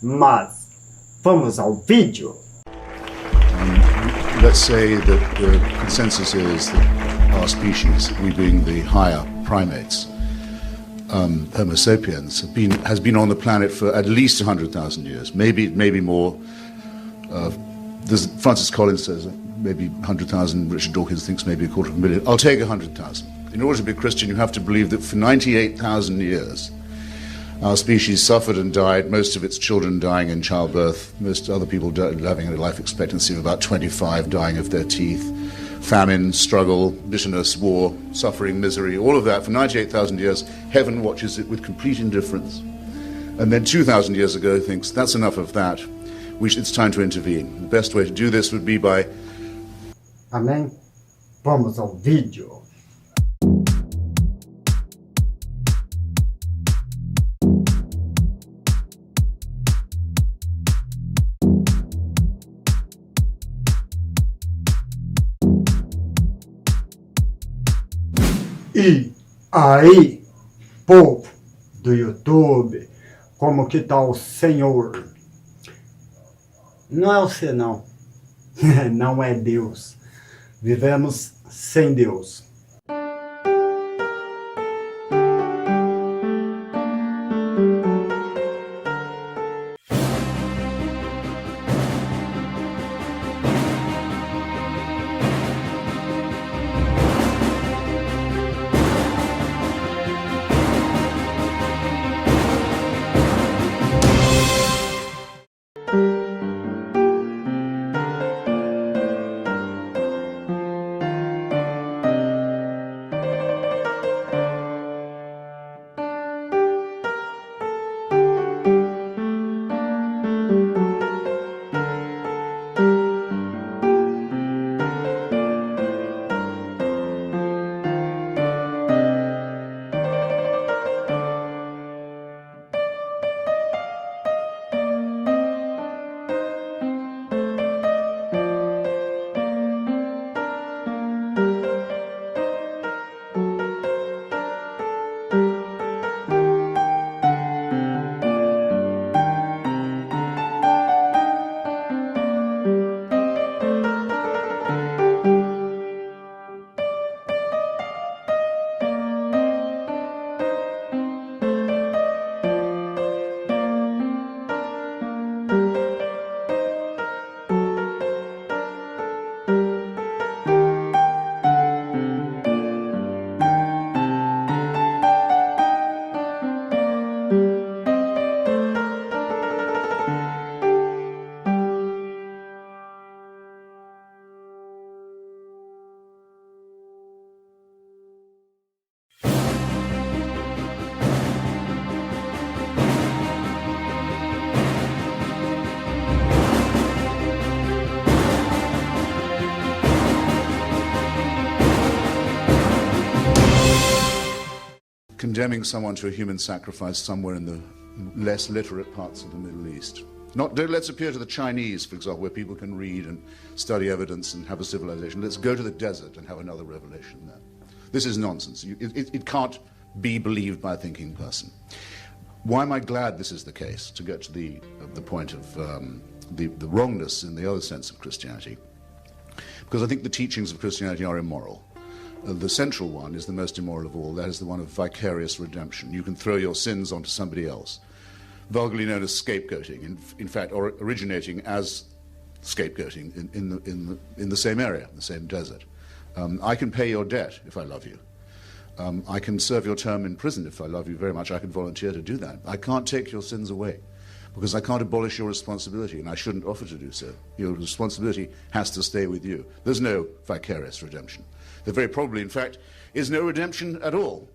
Mas vamos ao vídeo. Let's say that the consensus is that our species, we being the higher primates, Homo sapiens, has been on the planet for at least 100,000 years, maybe more. Francis Collins says maybe 100,000. Richard Dawkins thinks maybe 250,000. I'll take 100,000. In order to be a Christian, you have to believe that for 98,000 years, our species suffered and died, most of its children dying in childbirth, most other people having a life expectancy of about 25, dying of their teeth, famine, struggle, bitterness, war, suffering, misery, all of that. For 98,000 years, heaven watches it with complete indifference. And then 2,000 years ago thinks, that's enough of that. It's time to intervene. The best way to do this would be by... Amém? Vamos ao vídeo. E aí, povo do YouTube, como que tá o Senhor? Não é você não, não é Deus. Vivemos sem Deus. Condemning someone to a human sacrifice somewhere in the less literate parts of the Middle East. Let's appear to the Chinese, for example, where people can read and study evidence and have a civilization. Let's go to the desert and have another revelation there. This is nonsense. It can't be believed by a thinking person. Why am I glad this is the case? To get to the point of the wrongness in the other sense of Christianity. Because I think the teachings of Christianity are immoral. The central one is the most immoral of all. That is the one of vicarious redemption. You can throw your sins onto somebody else, vulgarly known as scapegoating, in fact, or originating as scapegoating in the same area, the same desert. I can pay your debt if I love you. I can serve your term in prison if I love you very much. I can volunteer to do that. I can't take your sins away because I can't abolish your responsibility, and I shouldn't offer to do so. Your responsibility has to stay with you. There's no vicarious redemption. There very probably, in fact, is no redemption at all.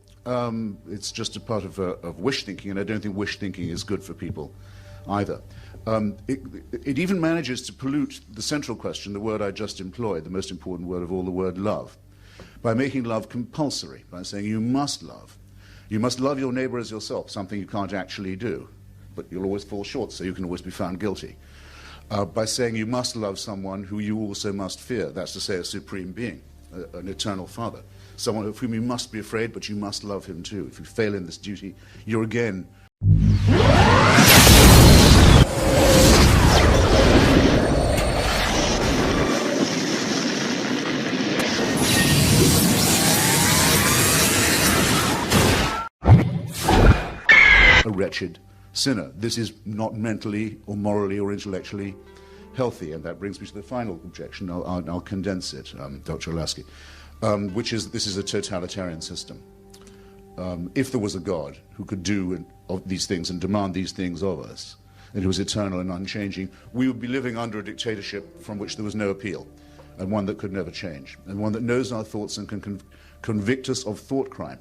It's just a part of wish thinking, and I don't think wish thinking is good for people either. It even manages to pollute the central question, the word I just employed, the most important word of all, the word love, by making love compulsory, by saying you must love. You must love your neighbor as yourself, something you can't actually do, but you'll always fall short, so you can always be found guilty. By saying you must love someone who you also must fear, that's to say a supreme being, an eternal father, someone of whom you must be afraid, but you must love him too. If you fail in this duty, you're again wretched sinner. This is not mentally or morally or intellectually healthy. And that brings me to the final objection. I'll condense it, Dr. Olaski, which is that this is a totalitarian system. If there was a God who could do these things and demand these things of us, and who was eternal and unchanging, we would be living under a dictatorship from which there was no appeal, and one that could never change, and one that knows our thoughts and can convict us of thought crime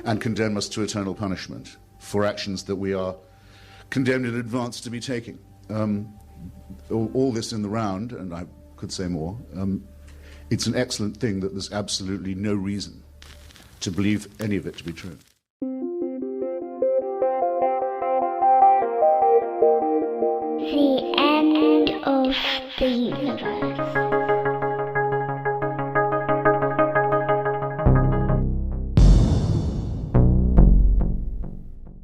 and condemn us to eternal punishment for actions that we are condemned in advance to be taking. All this in the round, and I could say more, it's an excellent thing that there's absolutely no reason to believe any of it to be true. The end of the universe.